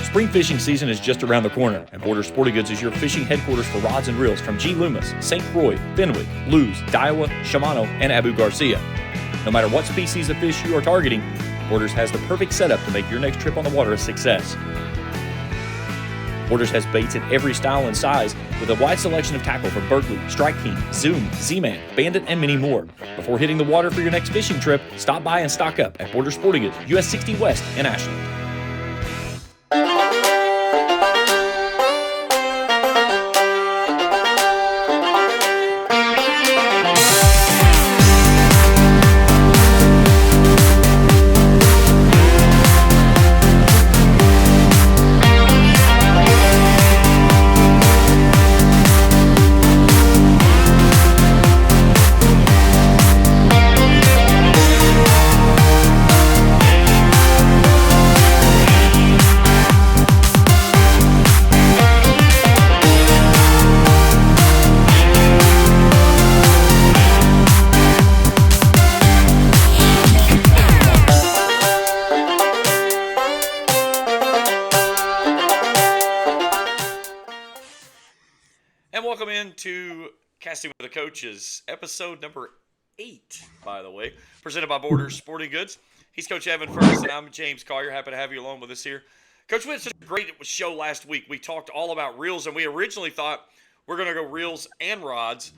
Spring fishing season is just around the corner, and Borders Sporting Goods is your fishing headquarters for rods and reels from G. Loomis, St. Croix, Fenwick, Lewes, Daiwa, Shimano, and Abu Garcia. No matter what species of fish you are targeting, Borders has the perfect setup to make your next trip on the water a success. Borders has baits in every style and size with a wide selection of tackle from Berkley, Strike King, Zoom, Z-Man, Bandit, and many more. Before hitting the water for your next fishing trip, stop by and stock up at Borders Sporting Goods, US 60 West in Ashland. To Casting with the Coaches, episode number 8, by the way, presented by Borders Sporting Goods. He's Coach Evan First, and I'm James Collier. Happy to have you along with us here. Coach, we had such a great show last week. We talked all about reels, and we originally thought we're going to go reels and rods,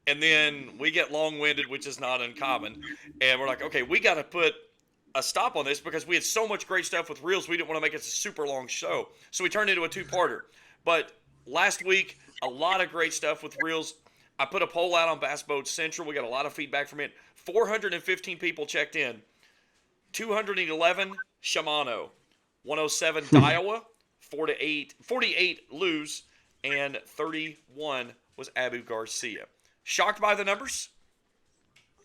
and then we get long-winded, which is not uncommon, and we're like, okay, we got to put a stop on this because we had so much great stuff with reels, we didn't want to make it a super long show, so we turned it into a two-parter. But last week, a lot of great stuff with reels. I put a poll out on Bass Boat Central. We got a lot of feedback from it. 415 people checked in. 211 Shimano, 107 Daiwa, 48 Lewes, and 31 was Abu Garcia. Shocked by the numbers?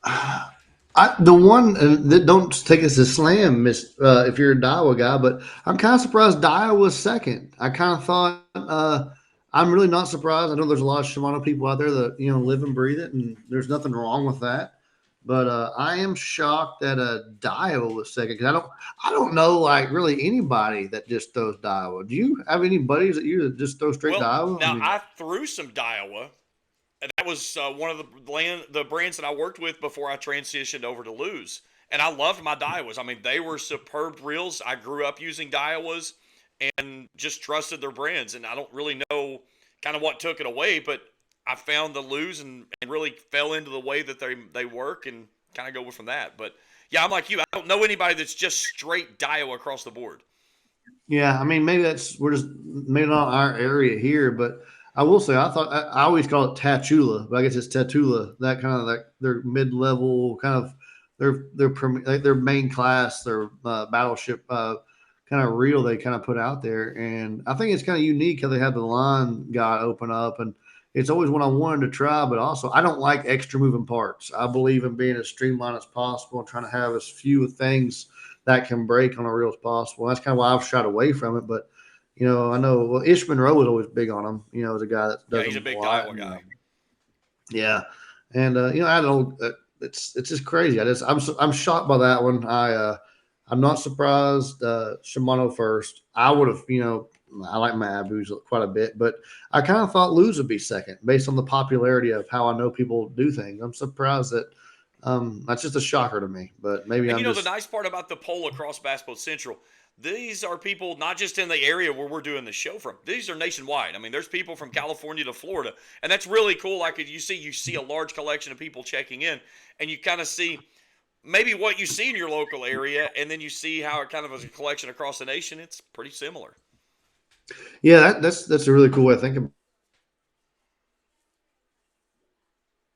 The one that don't take us to slam, if you're a Daiwa guy, but I'm kind of surprised Daiwa was second. I kind of thought I'm really not surprised. I know there's a lot of Shimano people out there that live and breathe it, and there's nothing wrong with that. But I am shocked that Daiwa was second because I don't know like really anybody that just throws Daiwa. Do you have any buddies that just throw straight Daiwa? Now I threw some Daiwa, and that was one of the brands that I worked with before I transitioned over to Lewes, and I loved my Daiwas. I mean, they were superb reels. I grew up using Daiwas and just trusted their brands. And I don't really know kind of what took it away, but I found the Lewes and really fell into the way that they work and kind of go from that. But, yeah, I'm like you. I don't know anybody that's just straight Daiwa across the board. Yeah, I mean, maybe we're just maybe not our area here, but I will say I always call it Tatula, but I guess it's Tatula, that kind of like their mid-level kind of their main class, their battleship kind of reel they kind of put out there. And I think it's kind of unique how they have the line guy open up, and it's always one I wanted to try, but also I don't like extra moving parts. I believe in being as streamlined as possible and trying to have as few things that can break on a reel as possible. That's kind of why I've shied away from it. But, I know Ish Monroe was always big on him, as a guy that does. Yeah, he's a big Daiwa guy. Yeah. And, I don't know, it's just crazy. I'm shocked by that one. I'm not surprised. Shimano first. I would have, I like my Abus quite a bit, but I kind of thought Lewes would be second based on the popularity of how I know people do things. I'm surprised that that's just a shocker to me. But maybe the nice part about the poll across Bass Boat Central, these are people not just in the area where we're doing the show from. These are nationwide. I mean, there's people from California to Florida, and that's really cool. Like you see a large collection of people checking in, and you kind of see maybe what you see in your local area, and then you see how it kind of is a collection across the nation. It's pretty similar. Yeah, that's a really cool way of thinking.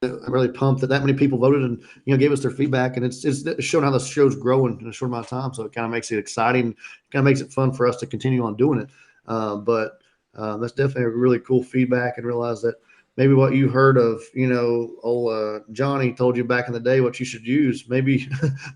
I'm really pumped that many people voted and gave us their feedback, and it's shown how the show's growing in a short amount of time. So it kind of makes it exciting, kind of makes it fun for us to continue on doing it. But that's definitely a really cool feedback, and realize that maybe what you heard of, old Johnny told you back in the day what you should use. Maybe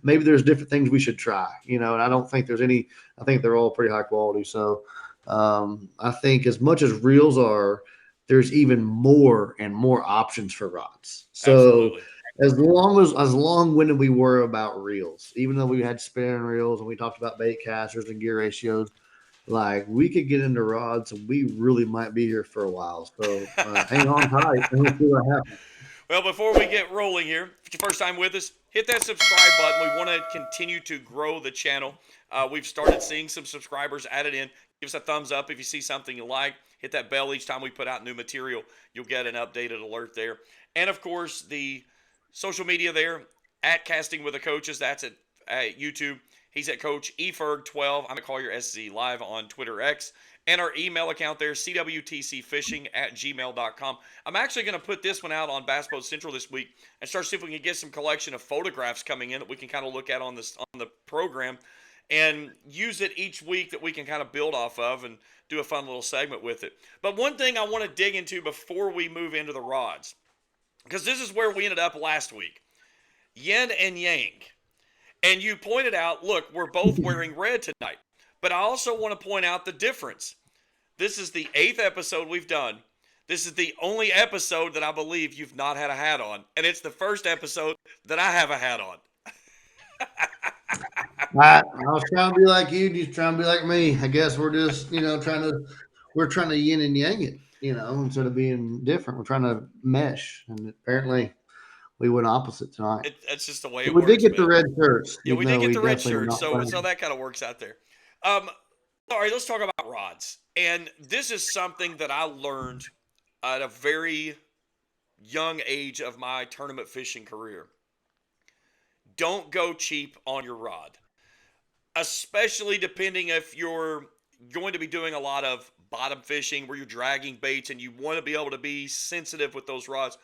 there's different things we should try. And I don't think there's any. I think they're all pretty high quality. So I think as much as reels are, there's even more and more options for rods. So as long-winded we were about reels, even though we had spinning reels and we talked about bait casters and gear ratios, like we could get into rods and we really might be here for a while. So hang on tight and we'll see what happens. Well, before we get rolling here, if it's your first time with us, hit that subscribe button. We want to continue to grow the channel. We've started seeing some subscribers added in. Give us a thumbs up if you see something you like. Hit that bell each time we put out new material. You'll get an updated alert there. And of course, the social media there at Casting with the Coaches. That's at YouTube. He's at Coach eferg12. I'm at Collier SZ Live on Twitter X. And our email account there, cwtcfishing@gmail.com. I'm actually going to put this one out on Bass Boat Central this week and start see if we can get some collection of photographs coming in that we can kind of look at on the program and use it each week that we can kind of build off of and do a fun little segment with it. But one thing I want to dig into before we move into the rods, because this is where we ended up last week, yin and yang. And you pointed out, look, we're both wearing red tonight. But I also want to point out the difference. This is the 8th episode we've done. This is the only episode that I believe you've not had a hat on. And it's the first episode that I have a hat on. I was trying to be like you, just trying to be like me. I guess we're just, we're trying to yin and yang it, instead of being different. We're trying to mesh. And apparently we went opposite tonight. It's just the way it We works. did get man. the red shirts. Yeah, we did get the red definitely were shirts, not playing. so that kind of works out there. All right, let's talk about rods. And this is something that I learned at a very young age of my tournament fishing career. Don't go cheap on your rod, especially depending if you're going to be doing a lot of bottom fishing where you're dragging baits and you want to be able to be sensitive with those rods.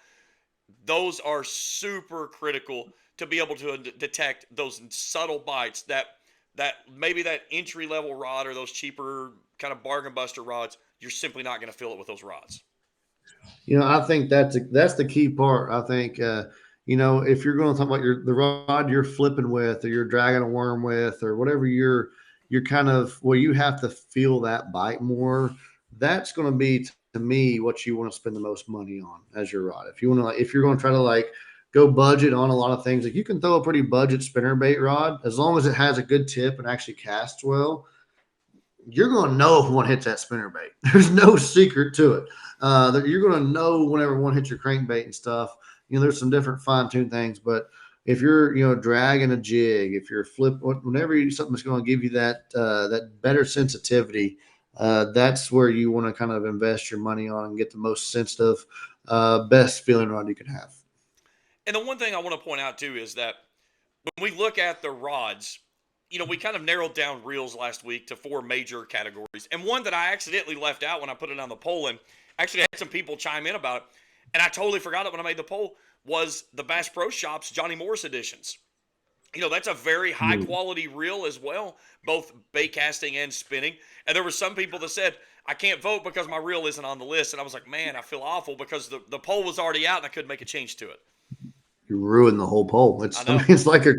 Those are super critical to be able to detect those subtle bites that maybe that entry level rod or those cheaper kind of bargain buster rods, you're simply not going to feel it with those rods. I think that's the key part. I think if you're going to talk about the rod you're flipping with, or you're dragging a worm with, or whatever you're kind of you have to feel that bite more. That's going to be to me what you want to spend the most money on as your rod. If you want to if you're going to try to go budget on a lot of things, you can throw a pretty budget spinnerbait rod as long as it has a good tip and actually casts well. You're going to know if one hits that spinnerbait. There's no secret to it. You're going to know whenever one hits your crankbait and stuff. There's some different fine-tuned things, but if you're dragging a jig, if you're whenever something's going to give you that better sensitivity, that's where you want to kind of invest your money on and get the most sensitive, best feeling rod you can have. And the one thing I want to point out too is that when we look at the rods, we kind of narrowed down reels last week to 4 major categories. And one that I accidentally left out when I put it on the poll, and actually had some people chime in about it, and I totally forgot it when I made the poll, was the Bass Pro Shops Johnny Morris editions. That's a very high quality reel as well, both bait casting and spinning. And there were some people that said, I can't vote because my reel isn't on the list. And I was like, man, I feel awful because the poll was already out and I couldn't make a change to it. You ruined the whole poll. It's like the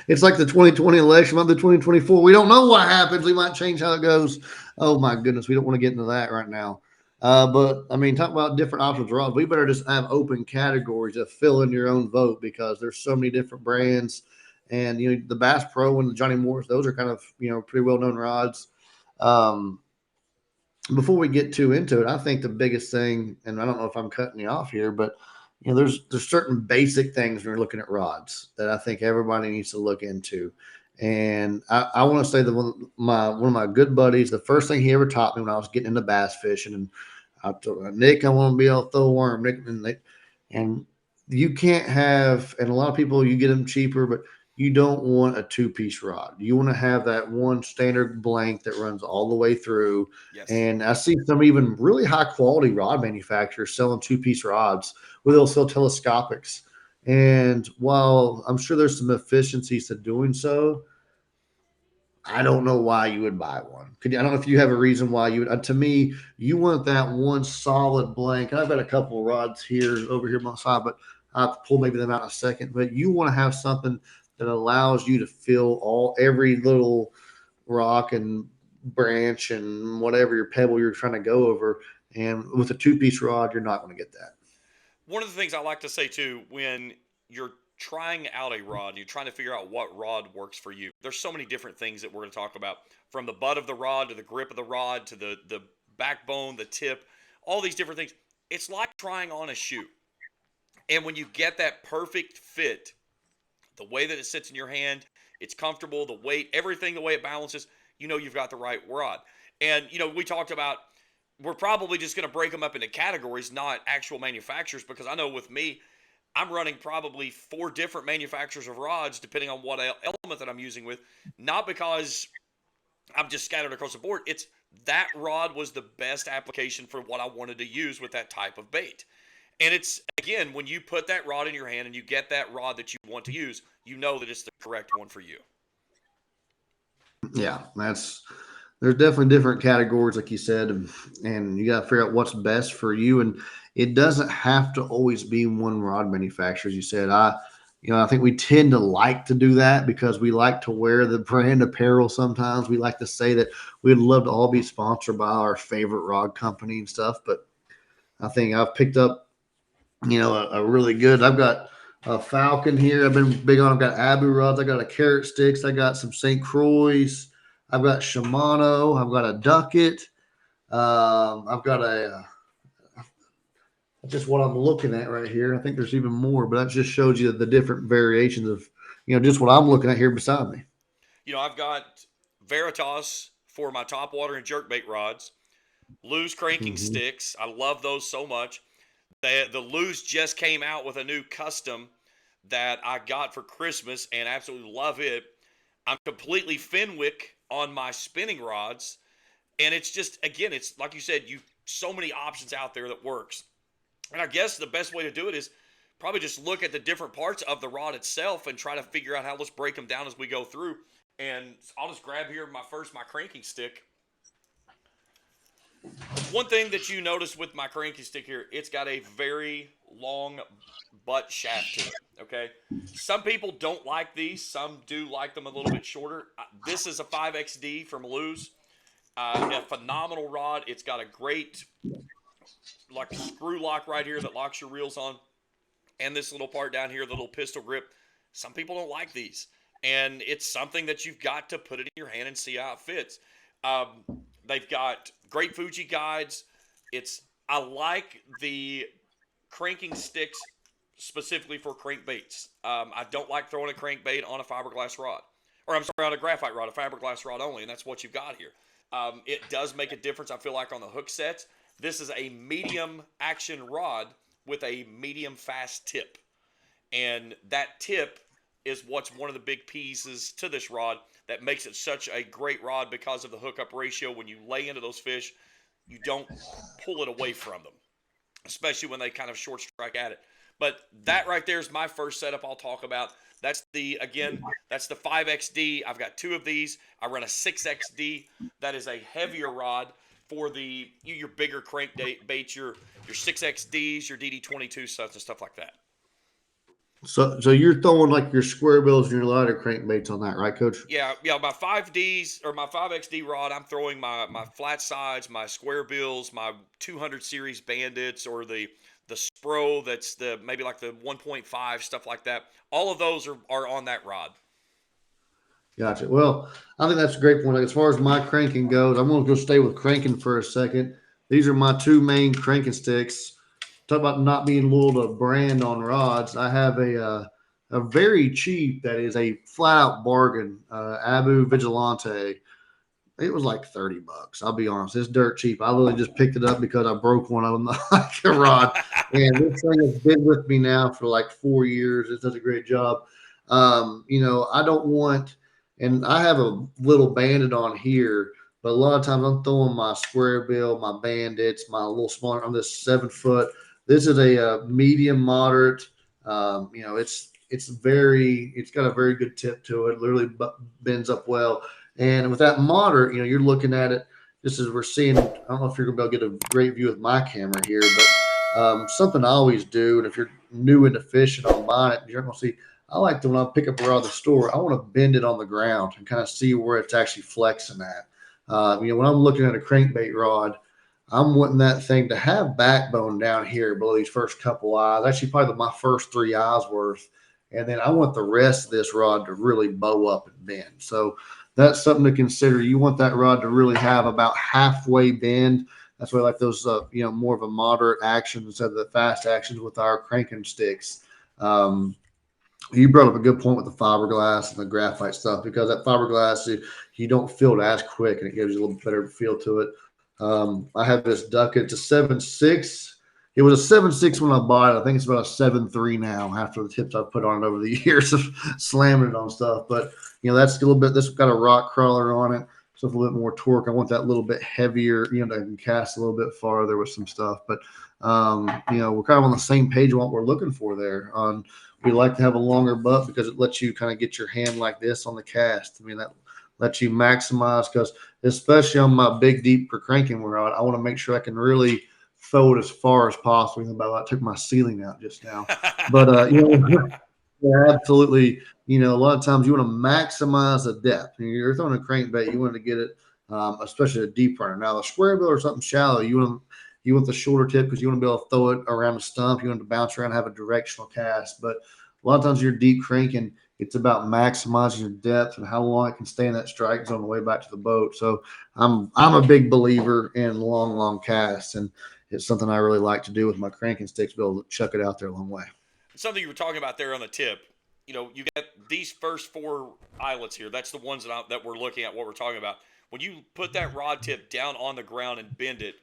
2020 election, the 2024. We don't know what happens. We might change how it goes. Oh my goodness, we don't want to get into that right now. But I mean, talk about different options rods. We better just have open categories to fill in your own vote because there's so many different brands, and the Bass Pro and the Johnny Morris, those are kind of pretty well known rods. Before we get too into it, I think the biggest thing, and I don't know if I'm cutting you off here, but there's certain basic things when you're looking at rods that I think everybody needs to look into. And I want to say that one of my good buddies, the first thing he ever taught me when I was getting into bass fishing, and I told Nick, I want to be able to throw a worm, Nick, and you can't have, and a lot of people, you get them cheaper, but you don't want a 2-piece rod. You want to have that one standard blank that runs all the way through. Yes. And I see some even really high quality rod manufacturers selling 2-piece rods where they'll sell telescopics. And while I'm sure there's some efficiencies to doing so, I don't know why you would buy one. I don't know if you have a reason why you would. To me, you want that one solid blank. I've got a couple of rods over here on my side, but I'll pull maybe them out in a second. But you want to have something that allows you to feel every little rock and branch and whatever your pebble you're trying to go over. And with a 2-piece rod, you're not going to get that. One of the things I like to say too, when you're trying out a rod and you're trying to figure out what rod works for you, there's so many different things that we're going to talk about, from the butt of the rod to the grip of the rod to the backbone, the tip, all these different things. It's like trying on a shoe. And when you get that perfect fit, the way that it sits in your hand, it's comfortable, the weight, everything, the way it balances, you've got the right rod. And, we talked about, we're probably just going to break them up into categories, not actual manufacturers, because I know with me, I'm running probably 4 different manufacturers of rods, depending on what element that I'm using with, not because I'm just scattered across the board. It's that rod was the best application for what I wanted to use with that type of bait. And it's, again, when you put that rod in your hand and you get that rod that you want to use, you know that it's the correct one for you. Yeah, there's definitely different categories, like you said, and you got to figure out what's best for you. And it doesn't have to always be one rod manufacturer, as you said. I think we tend to like to do that because we like to wear the brand apparel. Sometimes we like to say that we'd love to all be sponsored by our favorite rod company and stuff. But I think I've picked up, a really good. I've got a Falcon here. I've been big on. I've got Abu rods. I got a Carrot Sticks. I got some St. Croix. I've got Shimano. I've got a Duckett. I've got just what I'm looking at right here. I think there's even more, but that just shows you the different variations of, just what I'm looking at here beside me. I've got Veritas for my top water and jerkbait rods, Lew's cranking sticks. I love those so much. The Lew's just came out with a new custom that I got for Christmas and absolutely love it. I'm completely Fenwick on my spinning rods. And it's just, again, it's like you said, so many options out there that works. And I guess the best way to do it is probably just look at the different parts of the rod itself and try to figure out how let's break them down as we go through. And I'll just grab here my cranking stick. One thing that you notice with my cranking stick here, it's got a very long butt shaft to it, okay? Some people don't like these. Some do like them a little bit shorter. This is a 5XD from Lew's. A phenomenal rod. It's got a great screw lock right here that locks your reels on. And this little part down here, the little pistol grip. Some people don't like these. And it's something that you've got to put it in your hand and see how it fits. They've got great Fuji guides. I like the cranking sticks specifically for crankbaits. I don't like throwing a crankbait on a fiberglass rod. Or I'm sorry, on a graphite rod, a fiberglass rod only, and that's what you've got here. It does make a difference, I feel like, on the hook sets. This is a medium action rod with a medium fast tip. And that tip is what's one of the big pieces to this rod that makes it such a great rod because of the hookup ratio. When you lay into those fish, you don't pull it away from them, especially when they kind of short strike at it. But that right there is my first setup I'll talk about. That's the 5XD. I've got 2 of these. I run a 6XD. That is a heavier rod for your bigger crankbaits, your 6XDs, your DD22 stuff and stuff like that. So you're throwing like your square bills and your lighter crankbaits on that, right, Coach? Yeah. My 5Ds or my 5XD rod, I'm throwing my flat sides, my square bills, my 200 series bandits, or the Spro that's maybe like the 1.5, stuff like that. All of those are on that rod. Gotcha. Well, I think that's a great point. Like, as far as my cranking goes, I'm going to go stay with cranking for a second. These are my 2 main cranking sticks. Talk about not being loyal to brand on rods. I have a very cheap, that is a flat out bargain, Abu Vigilante. It was like $30. I'll be honest. It's dirt cheap. I literally just picked it up because I broke one of them, like a rod. And this thing has been with me now for like 4 years. It does a great job. I don't want, and I have a little bandit on here, but a lot of times I'm throwing my square bill, my bandits, my little smaller on this 7-foot. This is a medium moderate. It's got a very good tip to it. Literally bends up well. And with that moderate, you're looking at it just as we're seeing. I don't know if you're going to be able to get a great view with my camera here, but something I always do, and if you're new into fishing on mine, you're going to see. I like to, when I pick up a rod at the store, I want to bend it on the ground and kind of see where it's actually flexing at. When I'm looking at a crankbait rod, I'm wanting that thing to have backbone down here below these first couple eyes. Actually, probably my first 3 eyes worth. and then I want the rest of this rod to really bow up and bend. So that's something to consider. You want that rod to really have about halfway bend. That's why I like those, more of a moderate action instead of the fast actions with our cranking sticks. You brought up a good point with the fiberglass and the graphite stuff, because that fiberglass, you don't feel it as quick and it gives you a little better feel to it. I have this Duck. It's a 7.6. It was a 7.6 when I bought it. I think it's about a 7.3 now after the tips I've put on it over the years of slamming it on stuff. But, that's a little bit, this got a rock crawler on it. So it's a little bit more torque. I want that little bit heavier, I can cast a little bit farther with some stuff. But, we're kind of on the same page on what we're looking for there. We like to have a longer butt because it lets you kind of get your hand like this on the cast. I mean, that lets you maximize, because especially on my big deep for cranking rod, I want to make sure I can really throw it as far as possible. I took my ceiling out just now, but yeah, absolutely. A lot of times you want to maximize the depth. You're throwing a crankbait, you want to get it, especially a deep runner. Now the square bill or something shallow, you want the shorter tip because you want to be able to throw it around the stump. You want to bounce around and have a directional cast. But a lot of times you're deep cranking, it's about maximizing your depth and how long it can stay in that strike zone on the way back to the boat. So I'm a big believer in long casts, and it's something I really like to do with my cranking sticks, be able to chuck it out there a long way. Something you were talking about there on the tip. You got these first 4 eyelets here. That's the ones that we're looking at, what we're talking about. When you put that rod tip down on the ground and bend it,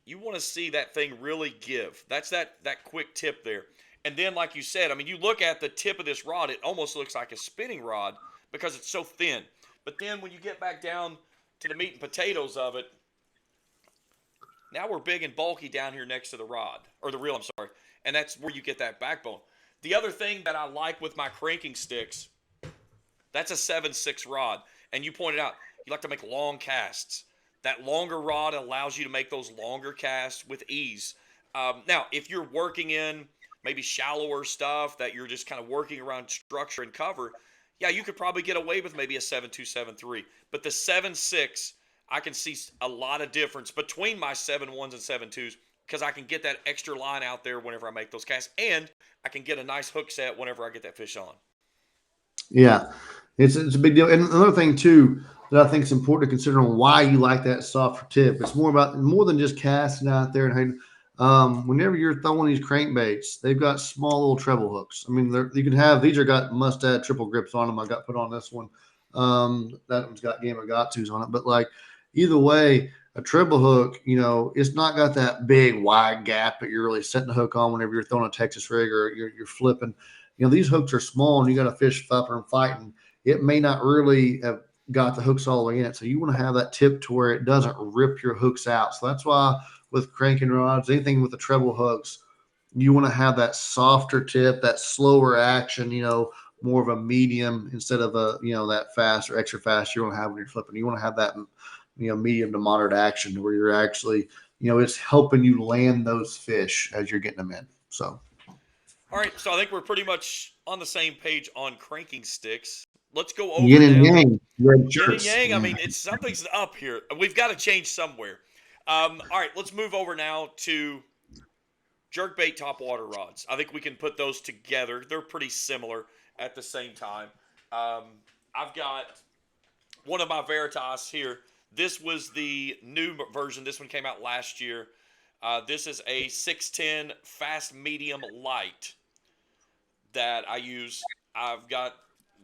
you want to see that thing really give. That's that quick tip there. And then, like you said, you look at the tip of this rod, it almost looks like a spinning rod because it's so thin. But then when you get back down to the meat and potatoes of it, now we're big and bulky down here next to the rod, or the reel, I'm sorry. And that's where you get that backbone. The other thing that I like with my cranking sticks, that's a 7.6 rod. And you pointed out, you like to make long casts. That longer rod allows you to make those longer casts with ease. Now, if you're working in maybe shallower stuff that you're just kind of working around structure and cover, yeah, you could probably get away with maybe a 7.2, 7.3. But the 7.6, I can see a lot of difference between my 7.1s and 7.2s, because I can get that extra line out there whenever I make those casts, and I can get a nice hook set whenever I get that fish on. Yeah, it's a big deal. And another thing too that I think is important to consider on why you like that softer tip. It's more than just casting out there. And whenever you're throwing these crankbaits, they've got small little treble hooks. You can have, these are got Mustad triple grips on them. I got put on this one. That one's got Game of Got-Tos on it. But like either way, a treble hook, it's not got that big wide gap that you're really setting the hook on whenever you're throwing a Texas rig or you're flipping. These hooks are small and you got a fish flapping and fighting. It may not really have got the hooks all the way in it. So you want to have that tip to where it doesn't rip your hooks out. So that's why with cranking rods, anything with the treble hooks, you want to have that softer tip, that slower action, more of a medium instead of that fast or extra fast you want to have when you're flipping. You want to have that, medium to moderate action where you're actually, it's helping you land those fish as you're getting them in. So. All right, so I think we're pretty much on the same page on cranking sticks. Let's go over Yin and now. Yang. Red Yin and shirts. yang. It's something's up here. We've got to change somewhere. All right, let's move over now to jerkbait topwater rods. I think we can put those together. They're pretty similar at the same time. I've got one of my Veritas here. This was the new version. This one came out last year. This is a 610 fast medium light that I use. I've got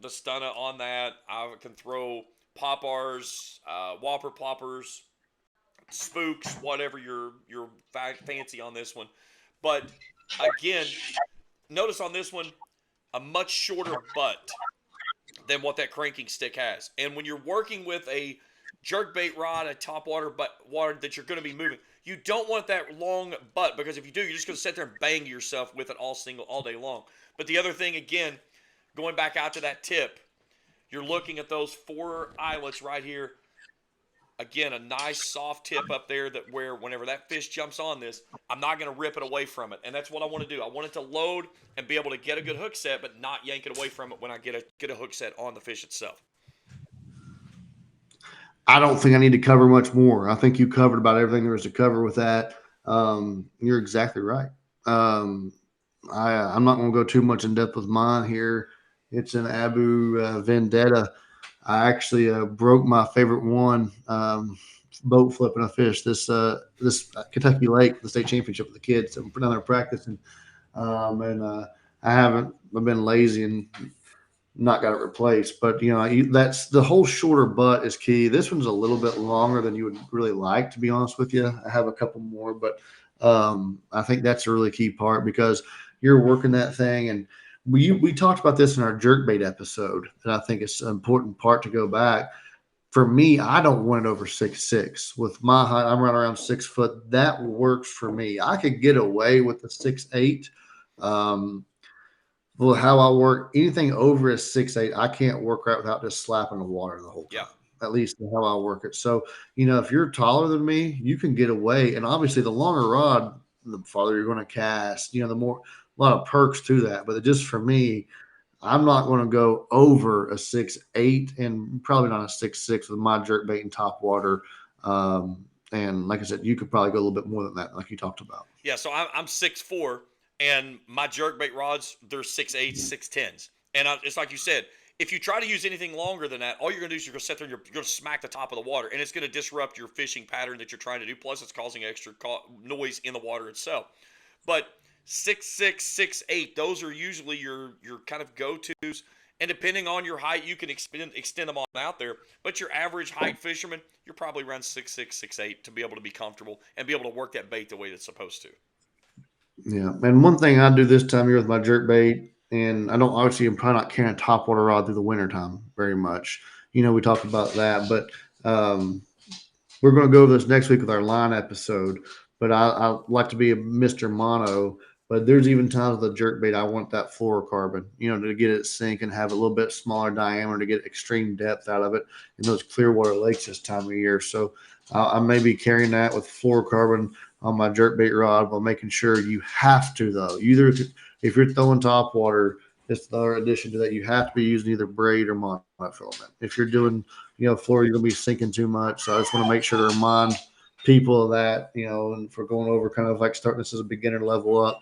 the stunner on that. I can throw poppers, whopper ploppers, spooks, whatever your fancy on this one. But again, notice on this one, a much shorter butt than what that cranking stick has. And when you're working with a jerkbait rod, a topwater water that you're going to be moving, you don't want that long butt, because if you do, you're just going to sit there and bang yourself with it all day long. But the other thing, again, going back out to that tip, you're looking at those 4 eyelets right here. Again, a nice soft tip up there that where whenever that fish jumps on this, I'm not going to rip it away from it. And that's what I want to do. I want it to load and be able to get a good hook set, but not yank it away from it when I get a hook set on the fish itself. I don't think I need to cover much more. I think you covered about everything there is to cover with that. You're exactly right. I'm not going to go too much in depth with mine here. It's an Abu Vendetta. I actually broke my favorite one, boat flipping a fish. This Kentucky Lake, the state championship with the kids. I'm down there practicing, and I haven't. I've been lazy and not got it replaced. But that's the whole shorter butt is key. This one's a little bit longer than you would really like, to be honest with you. I have a couple more, but I think that's a really key part because you're working that thing. And we talked about this in our jerkbait episode, and I think it's an important part to go back. For me, I don't want it over 6'6". With my height, I'm right around 6 foot. That works for me. I could get away with the 6'8". Um, well, how I work, anything over a 6'8", I can't work right without just slapping the water the whole Yeah. time. At least how I work it. So, if you're taller than me, you can get away. And obviously, the longer rod, the farther you're going to cast. The more a lot of perks to that. But just for me, I'm not going to go over a 6'8" and probably not a 6'6" with my jerk bait and top water. And like I said, you could probably go a little bit more than that, like you talked about. Yeah, so I'm 6'4", and my jerkbait rods, they're 6'8", 6'10s. And it's like you said, if you try to use anything longer than that, all you're going to do is you're going to sit there and you're going to smack the top of the water, and it's going to disrupt your fishing pattern that you're trying to do. Plus, it's causing extra noise in the water itself. But 6'6", 6'8", those are usually your kind of go-tos. And depending on your height, you can extend them on out there. But your average height fisherman, you're probably around 6'6", 6'8" to be able to be comfortable and be able to work that bait the way it's supposed to. Yeah. And one thing I do this time of year with my jerk bait, and I don't obviously, I'm probably not carrying a top water rod through the wintertime very much. We talked about that, but we're going to go over this next week with our line episode. But I like to be a Mr. Mono. But there's even times with the jerk bait I want that fluorocarbon, to get it sink and have a little bit smaller diameter to get extreme depth out of it in those clear water lakes this time of year. So I may be carrying that with fluorocarbon on my jerk bait rod while making sure you have to, though. Either if you're throwing top water, it's the other addition to that. You have to be using either braid or monofilament. If you're doing, fluoro, you're going to be sinking too much. So I just want to make sure to remind people of that, and for going over kind of like starting this as a beginner level up.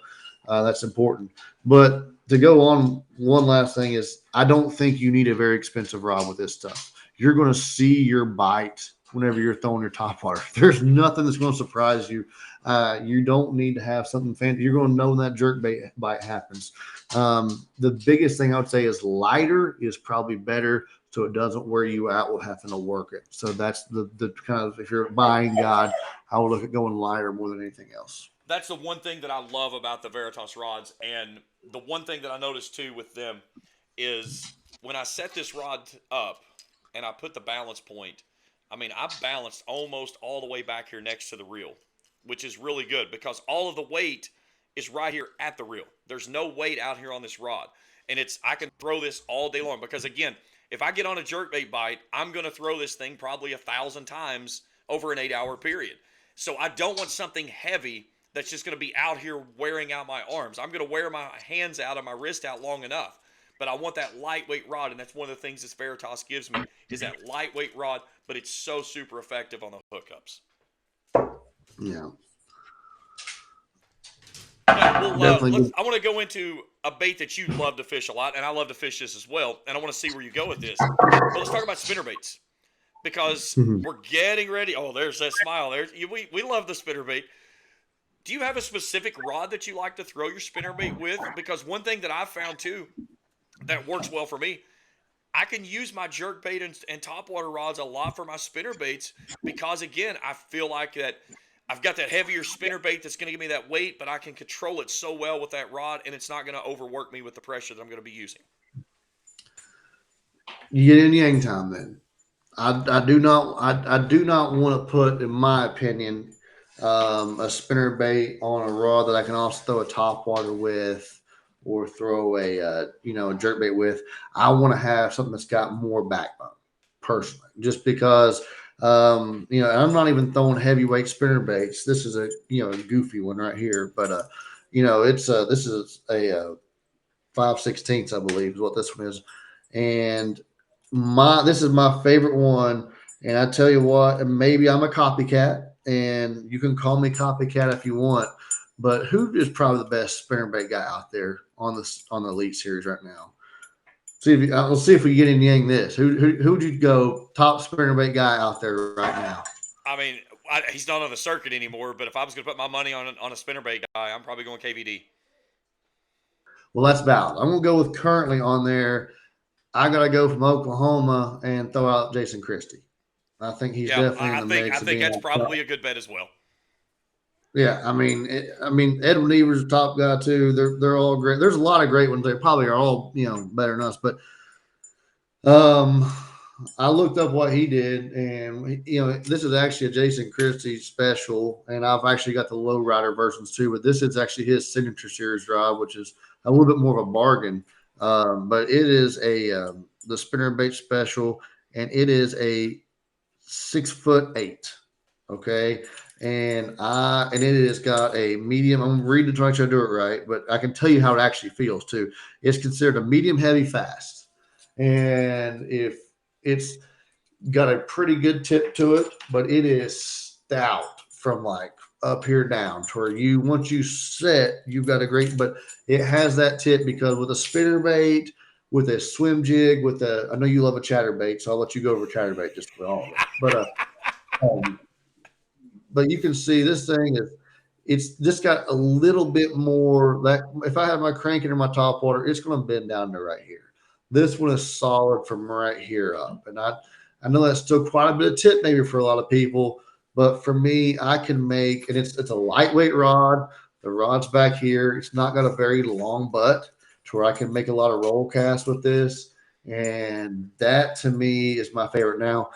That's important. But to go on, one last thing is I don't think you need a very expensive rod with this stuff. You're going to see your bite whenever you're throwing your top water. There's nothing that's going to surprise you. You don't need to have something fancy. You're going to know when that jerk bite happens. The biggest thing I would say is lighter is probably better, so it doesn't wear you out with having to work it. So that's the kind of, if you're a buying guide, I would look at going lighter more than anything else. That's the one thing that I love about the Veritas rods. And the one thing that I noticed too with them is when I set this rod up and I put the balance point, I mean, I balanced almost all the way back here next to the reel, which is really good because all of the weight is right here at the reel. There's no weight out here on this rod. And I can throw this all day long because, again, if I get on a jerkbait bite, I'm going to throw this thing probably 1,000 times over an 8-hour period. So I don't want something heavy that's just going to be out here wearing out my arms. I'm going to wear my hands out and my wrist out long enough. But I want that lightweight rod, and that's one of the things this Veritas gives me is that lightweight rod, but it's so super effective on the hookups. Yeah. Well, I want to go into a bait that you love to fish a lot, and I love to fish this as well, and I want to see where you go with this. But let's talk about spinnerbaits because we're getting ready. Oh, there's that smile. We love the spinnerbait. Do you have a specific rod that you like to throw your spinnerbait with? Because one thing that I've found too that works well for me, I can use my jerkbait and topwater rods a lot for my spinnerbaits because, again, I feel like that I've got that heavier spinnerbait that's going to give me that weight, but I can control it so well with that rod, and it's not going to overwork me with the pressure that I'm going to be using. Yin and yang time then. I do not want to put, in my opinion, a spinnerbait on a rod that I can also throw a topwater with or throw a jerkbait with. I want to have something that's got more backbone, personally, just because I'm not even throwing heavyweight spinnerbaits. This is a goofy one right here, but this is a 5/16, I believe is what this one is, and this is my favorite one. And I tell you what, and maybe I'm a copycat, and you can call me copycat if you want, But who is probably the best spinnerbait guy out there on the Elite Series right now? See if we'll see if we get in Yang this. Who would you go top spinnerbait guy out there right now? I mean, he's not on the circuit anymore, but if I was going to put my money on a spinnerbait guy, I'm probably going KVD. Well, that's valid. I'm gonna go with currently on there. I gotta go from Oklahoma and throw out Jason Christie. I think he's Yeah, definitely in the I mix of think being that's on top. probably a good bet as well. Yeah, I mean, Edwin Evers, a top guy too. They're all great. There's a lot of great ones. They probably are all better than us. But um, I looked up what he did, and this is actually a Jason Christie special, and I've actually got the lowrider versions too. But this is actually his signature series drive, which is a little bit more of a bargain. But it is the spinnerbait special, and it is a 6'8". Okay. And it has got a medium. I'm reading it to make sure I do it right, but I can tell you how it actually feels too. It's considered a medium heavy fast. And if it's got a pretty good tip to it, but it is stout from like up here down to where once you set, you've got a great, but it has that tip because with a spinner bait, with a swim jig, I know you love a chatterbait, so I'll let you go over chatterbait just for all of it. Um, but you can see this thing it's just got a little bit more that if I have my cranking or my top water, it's going to bend down to right here. This one is solid from right here up. And I know that's still quite a bit of tip maybe for a lot of people, but for me, I can make, and it's a lightweight rod. The rod's back here. It's not got a very long butt to where I can make a lot of roll casts with this. And that to me is my favorite. Now,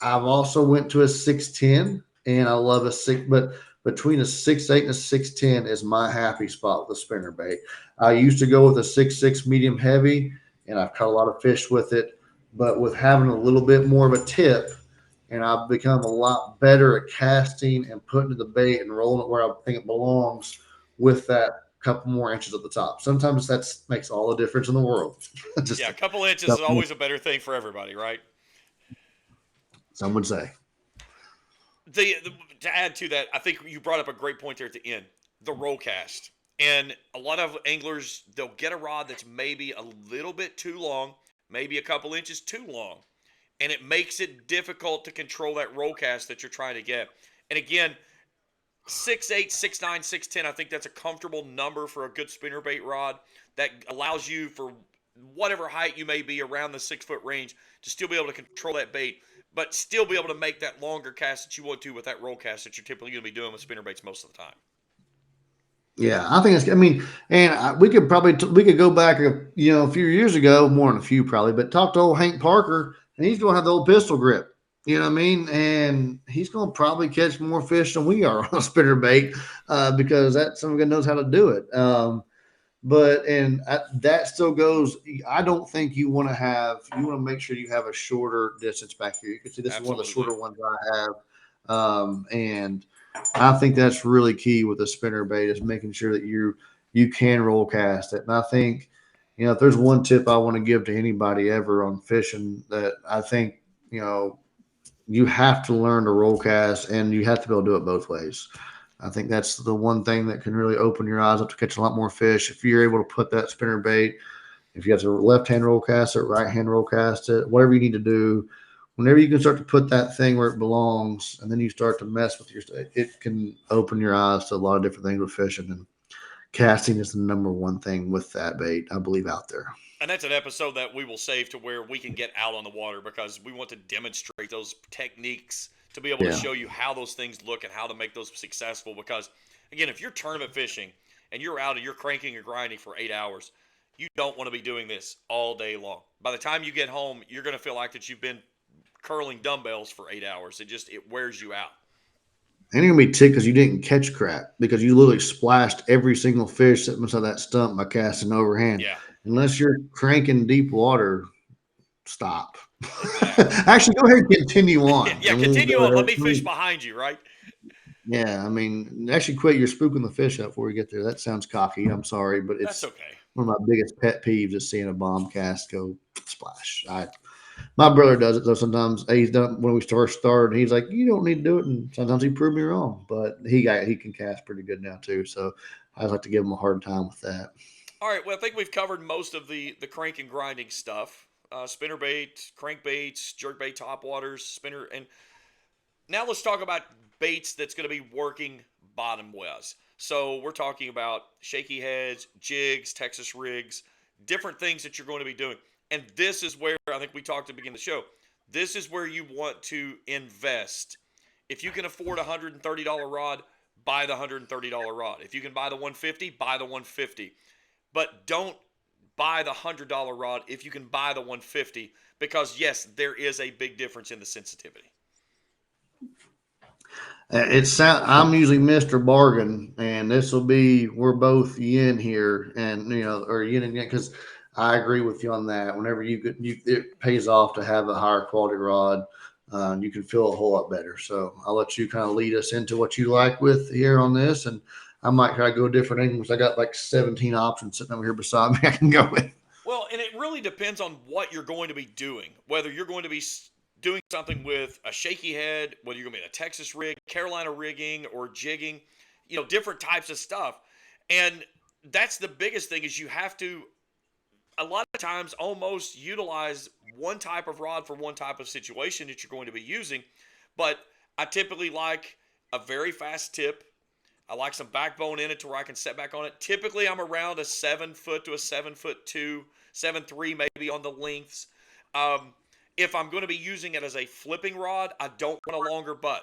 I've also went to a 610 and I love a six, but between a 6'8" and a 6'10" is my happy spot with a spinner bait. I used to go with a 6'6" medium heavy, and I've caught a lot of fish with it. But with having a little bit more of a tip, and I've become a lot better at casting and putting the bait and rolling it where I think it belongs with that couple more inches at the top. Sometimes that makes all the difference in the world. Just Yeah, a couple inches is always a better thing for everybody, right? some would say. To add to that, I think you brought up a great point there at the end. The roll cast. And a lot of anglers, they'll get a rod that's maybe a little bit too long, maybe a couple inches too long. And it makes it difficult to control that roll cast that you're trying to get. And again, 6'8", 6'9", 6'10", I think that's a comfortable number for a good spinnerbait rod that allows you, for whatever height you may be around the 6-foot range, to still be able to control that bait, but still be able to make that longer cast that you want to with that roll cast that you're typically going to be doing with spinnerbaits most of the time. Yeah, I think it's. I mean, and we could probably we could go back, a few years ago, more than a few probably, but talk to old Hank Parker, and he's going to have the old pistol grip. You know what I mean? And he's going to probably catch more fish than we are on a spinnerbait because someone knows how to do it. That still goes. I don't think you want to make sure you have a shorter distance back here. You can see this is one of the shorter ones I have, and I think that's really key with a spinner bait is making sure that you can roll cast it. And I think, if there's one tip I want to give to anybody ever on fishing, that I think, you have to learn to roll cast and you have to be able to do it both ways. I think that's the one thing that can really open your eyes up to catch a lot more fish. If you're able to put that spinner bait, if you have to left-hand roll cast it, right-hand roll cast it, whatever you need to do, whenever you can start to put that thing where it belongs, and then you start to mess with it can open your eyes to a lot of different things with fishing. And casting is the number one thing with that bait, I believe, out there. And that's an episode that we will save to where we can get out on the water because we want to demonstrate those techniques to be able to show you how those things look and how to make those successful. Because, again, if you're tournament fishing and you're out and you're cranking or grinding for 8 hours, you don't want to be doing this all day long. By the time you get home, you're going to feel like that you've been curling dumbbells for 8 hours. It wears you out. And you're going to be ticked because you didn't catch crap because you literally splashed every single fish sitting beside that stump by casting overhand. Yeah. Unless you're cranking deep water, stop. Exactly. Actually, go ahead and continue on. Yeah, continue on. Let me fish behind you, right? Yeah, I mean, actually quit. You're spooking the fish up before we get there. That sounds cocky. I'm sorry, but that's okay. One of my biggest pet peeves is seeing a bomb cast go splash. My brother does it though sometimes. He's done it when we first started. He's like, "You don't need to do it," and sometimes he proved me wrong. But he can cast pretty good now too. So I like to give him a hard time with that. All right. Well, I think we've covered most of the crank and grinding stuff. Spinner bait, crank baits, jerk bait, top waters, spinner, and now let's talk about baits that's going to be working bottom wise. So we're talking about shaky heads, jigs, Texas rigs, different things that you're going to be doing. And this is where I think we talked to begin the show. This is where you want to invest. If you can afford a $130 rod, buy the $130 rod. If you can buy the 150, buy the 150. But don't buy the $100 rod if you can buy the 150 because yes, there is a big difference in the sensitivity. I'm usually Mr. Bargain, and this will be we're both yin here, and or yin and yang because I agree with you on that. Whenever it pays off to have a higher quality rod, you can feel a whole lot better. So I'll let you kind of lead us into what you like with here on this, and I might try to go different angles. I got like 17 options sitting over here beside me I can go with. Well, and it really depends on what you're going to be doing. Whether you're going to be doing something with a shaky head, whether you're going to be in a Texas rig, Carolina rigging, or jigging, different types of stuff. And that's the biggest thing is you have to, a lot of times, almost utilize one type of rod for one type of situation that you're going to be using. But I typically like a very fast tip. I like some backbone in it to where I can set back on it. Typically, I'm around a 7 foot to a 7'2", 7'3", maybe on the lengths. If I'm going to be using it as a flipping rod, I don't want a longer butt.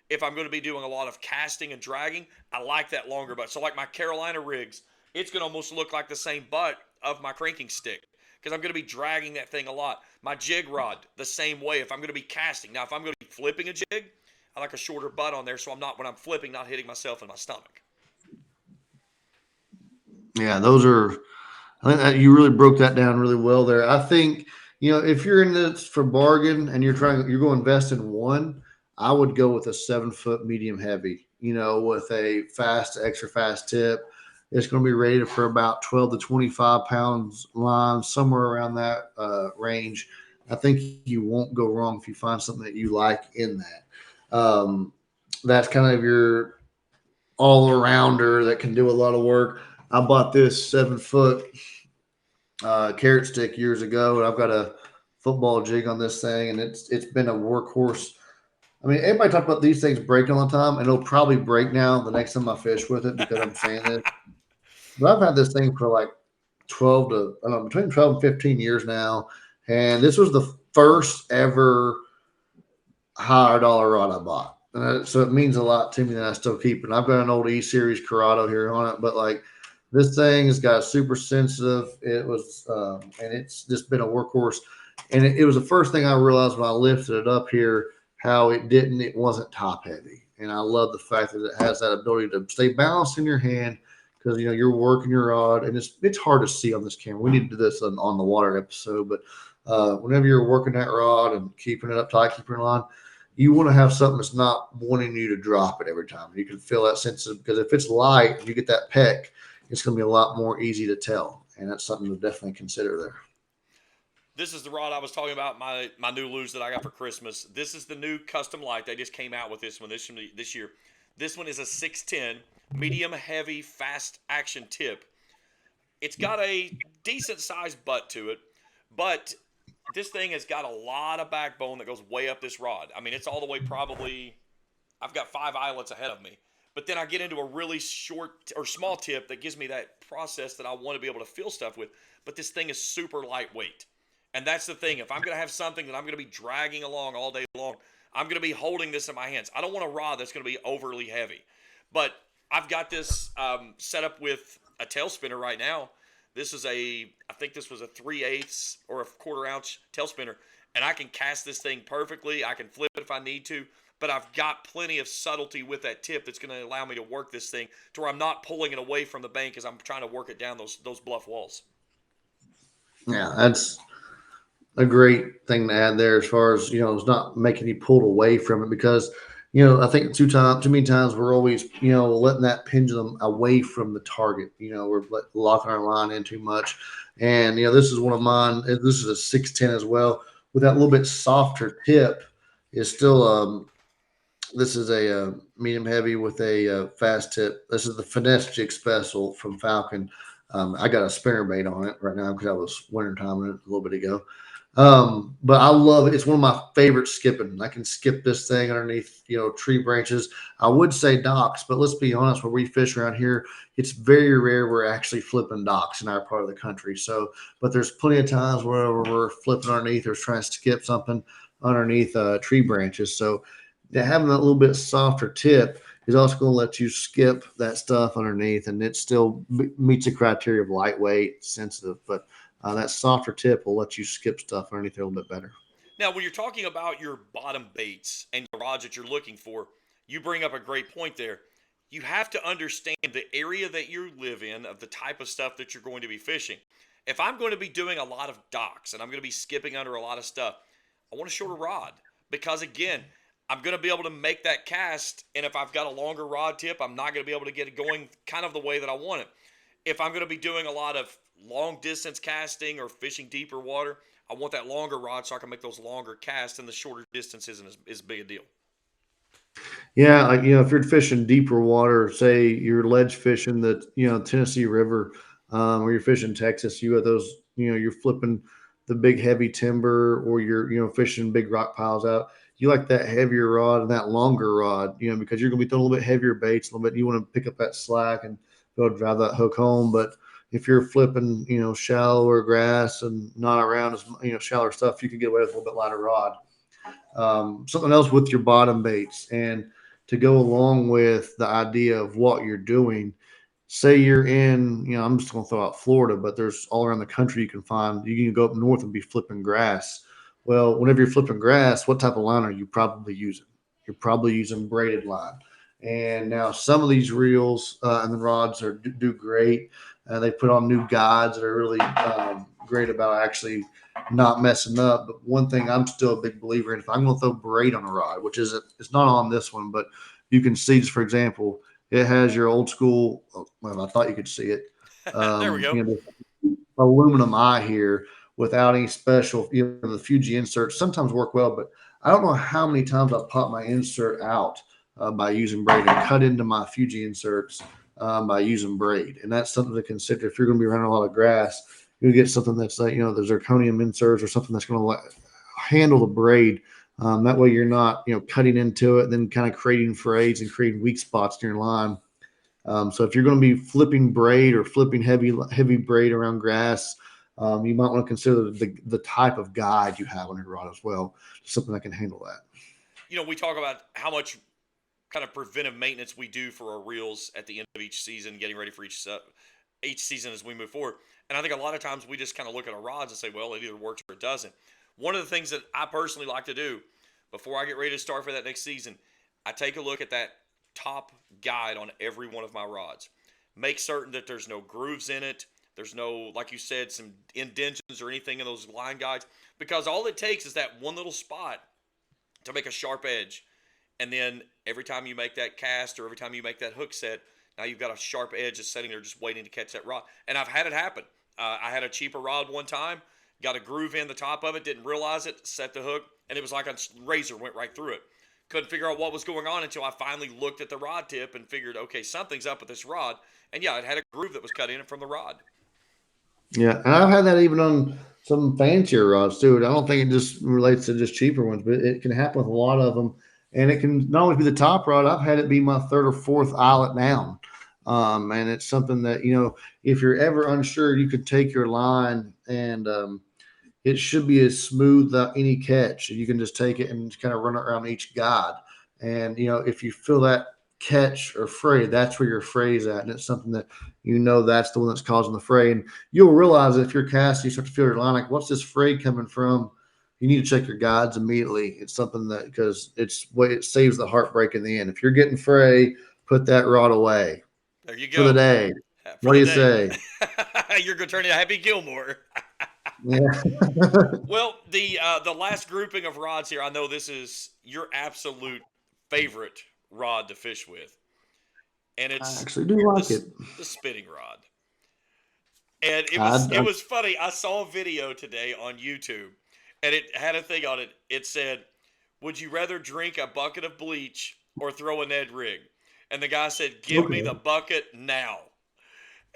If I'm going to be doing a lot of casting and dragging, I like that longer butt. So like my Carolina rigs, it's going to almost look like the same butt of my cranking stick because I'm going to be dragging that thing a lot. My jig rod, the same way if I'm going to be casting. Now, if I'm going to be flipping a jig, I like a shorter butt on there so I'm not, when I'm flipping, not hitting myself in my stomach. Yeah, those are. I think that you really broke that down really well there. I think if you're in this for bargain and you're going to invest in one, I would go with a 7 foot medium heavy. With a extra fast tip. It's going to be rated for about 12 to 25 pounds line, somewhere around that range. I think you won't go wrong if you find something that you like in that. That's kind of your all arounder that can do a lot of work. I bought this 7 foot carrot stick years ago, and I've got a football jig on this thing, and it's been a workhorse. I mean, everybody talks about these things breaking all the time, and it'll probably break now the next time I fish with it because I'm saying this. But I've had this thing for like 12 to I don't know, between 12 and 15 years now, and this was the first ever higher dollar rod I bought. So it means a lot to me that I still keep it. I've got an old E Series Corrado here on it, but like this thing has got super sensitive. It was, and it's just been a workhorse. And it was the first thing I realized when I lifted it up here, how it wasn't top heavy. And I love the fact that it has that ability to stay balanced in your hand because, you're working your rod and it's hard to see on this camera. We need to do this on the water episode, but whenever you're working that rod and keeping it up tight, keeping it on, you want to have something that's not wanting you to drop it every time. You can feel that sense of, because if it's light and you get that peck, it's going to be a lot more easy to tell. And that's something to definitely consider there. This is the rod I was talking about, my new Lew's that I got for Christmas. This is the new custom light. They just came out with this one this year. This one is a 610, medium heavy, fast action tip. It's got a decent sized butt to it, but this thing has got a lot of backbone that goes way up this rod. I mean, it's all the way probably, I've got 5 eyelets ahead of me. But then I get into a really short or small tip that gives me that process that I want to be able to feel stuff with. But this thing is super lightweight. And that's the thing. If I'm going to have something that I'm going to be dragging along all day long, I'm going to be holding this in my hands. I don't want a rod that's going to be overly heavy. But I've got this set up with a tail spinner right now. I think this was a 3/8 or a 1/4 ounce tail spinner. And I can cast this thing perfectly. I can flip it if I need to. But I've got plenty of subtlety with that tip that's going to allow me to work this thing to where I'm not pulling it away from the bank as I'm trying to work it down those bluff walls. Yeah, that's a great thing to add there as far as, it's not making you pulled away from it because, I think too many times we're always, letting that pendulum away from the target. We're locking our line in too much. And, this is one of mine. This is a 610 as well. with that little bit softer tip is still this is a medium heavy with a fast tip. This is the finesse jig special from Falcon. I got a spinner bait on it right now because I was winter timing it a little bit ago. But I love it. It's one of my favorite skipping. I can skip this thing underneath, tree branches. I would say docks, but let's be honest, where we fish around here, it's very rare we're actually flipping docks in our part of the country. So, but there's plenty of times where we're flipping underneath or trying to skip something underneath tree branches. So, having that little bit softer tip is also going to let you skip that stuff underneath, and it still meets the criteria of lightweight, sensitive, but that softer tip will let you skip stuff underneath it a little bit better. Now, when you're talking about your bottom baits and the rods that you're looking for, you bring up a great point there. You have to understand the area that you live in, of the type of stuff that you're going to be fishing. If I'm going to be doing a lot of docks and I'm going to be skipping under a lot of stuff, I want a shorter rod because, again, I'm going to be able to make that cast. And if I've got a longer rod tip, I'm not going to be able to get it going kind of the way that I want it. If I'm going to be doing a lot of long distance casting or fishing deeper water, I want that longer rod so I can make those longer casts, and the shorter distance isn't as big a deal. Yeah, like if you're fishing deeper water, say you're ledge fishing the Tennessee River, or you're fishing Texas, you have those, you're flipping the big heavy timber, or you're fishing big rock piles out. You like that heavier rod and that longer rod, because you're gonna be throwing a little bit heavier baits, a little bit. You want to pick up that slack and go drive that hook home. But if you're flipping, shallower grass and not around as shallower stuff, you can get away with a little bit lighter rod. Something else with your bottom baits, and to go along with the idea of what you're doing. Say you're in, I'm just going to throw out Florida, but there's all around the country you can find. You can go up north and be flipping grass. Well, whenever you're flipping grass, what type of line are you probably using? You're probably using braided line. And now some of these reels and the rods do great. They put on new guides that are really great about actually not messing up. But one thing I'm still a big believer in, if I'm going to throw braid on a rod, which is it's not on this one, but you can see, just for example, it has your old school. Well, I thought you could see it. There we go. Aluminum eye here without any special. The Fuji inserts sometimes work well, but I don't know how many times I've popped my insert out by using braid and cut into my Fuji inserts by using braid, and that's something to consider if you're going to be running a lot of grass. You get something that's like the zirconium inserts or something that's going to handle the braid. That way you're not cutting into it, then kind of creating frays and creating weak spots in your line. So if you're going to be flipping braid or flipping heavy braid around grass, you might want to consider the type of guide you have on your rod as well, something that can handle that. We talk about how much kind of preventive maintenance we do for our reels at the end of each season, getting ready for each season as we move forward. And I think a lot of times we just kind of look at our rods and say, well, it either works or it doesn't. One of the things that I personally like to do before I get ready to start for that next season, I take a look at that top guide on every one of my rods. Make certain that there's no grooves in it. There's no, like you said, some indentions or anything in those line guides, because all it takes is that one little spot to make a sharp edge. And then every time you make that cast or every time you make that hook set, now you've got a sharp edge that's sitting there just waiting to catch that rod. And I've had it happen. I had a cheaper rod one time, got a groove in the top of it, didn't realize it, set the hook, and it was like a razor went right through it. Couldn't figure out what was going on until I finally looked at the rod tip and figured, okay, something's up with this rod. And yeah, it had a groove that was cut in it from the rod. Yeah, and I've had that even on some fancier rods too. I don't think it just relates to just cheaper ones, but it can happen with a lot of them. And it can not only be the top rod. I've had it be my third or fourth eyelet down, and it's something that if you're ever unsure, you could take your line and it should be as smooth without any catch. You can just take it and kind of run it around each guide. And if you feel that catch or fray, that's where your fray is at, and it's something that that's the one that's causing the fray. And you'll realize that if you're casting, you start to feel your line like, what's this fray coming from? You need to check your guides immediately. It's something that because it saves the heartbreak in the end. If you're getting fray, put that rod away There you for the go. day. For What do the you day. say? You're going to turn into Happy Gilmore. Yeah. Well, the last grouping of rods here, I know this is your absolute favorite rod to fish with, and I it's actually do like it. the spinning rod. And it I, was I, it was funny. I saw a video today on YouTube, and it had a thing on it. It said, "Would you rather drink a bucket of bleach or throw a Ned rig?" And the guy said, "Give me the Okay. bucket now."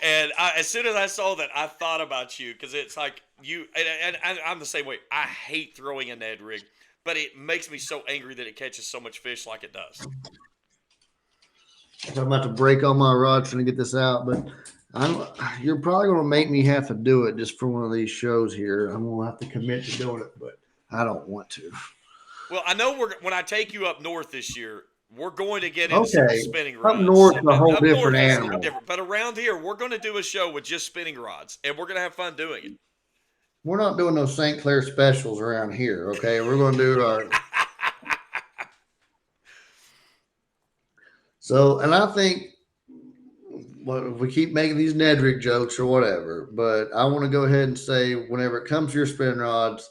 And as soon as I saw that, I thought about you because it's like you, and I'm the same way. I hate throwing a Ned rig, but it makes me so angry that it catches so much fish like it does. So I'm about to break all my rods trying to get this out, but I'm you're probably gonna make me have to do it just for one of these shows here. I'm gonna have to commit to doing it, but I don't want to. Well, I know when I take you up north this year, we're going to get into some Okay. spinning Up rods. north is a whole Up north different is a little bit animal. different, but around here, we're going to do a show with just spinning rods, and we're going to have fun doing it. We're not doing those St. Clair specials around here, okay? We're gonna do our so and I think well, we keep making these Nedrick jokes or whatever, but I want to go ahead and say whenever it comes to your spin rods,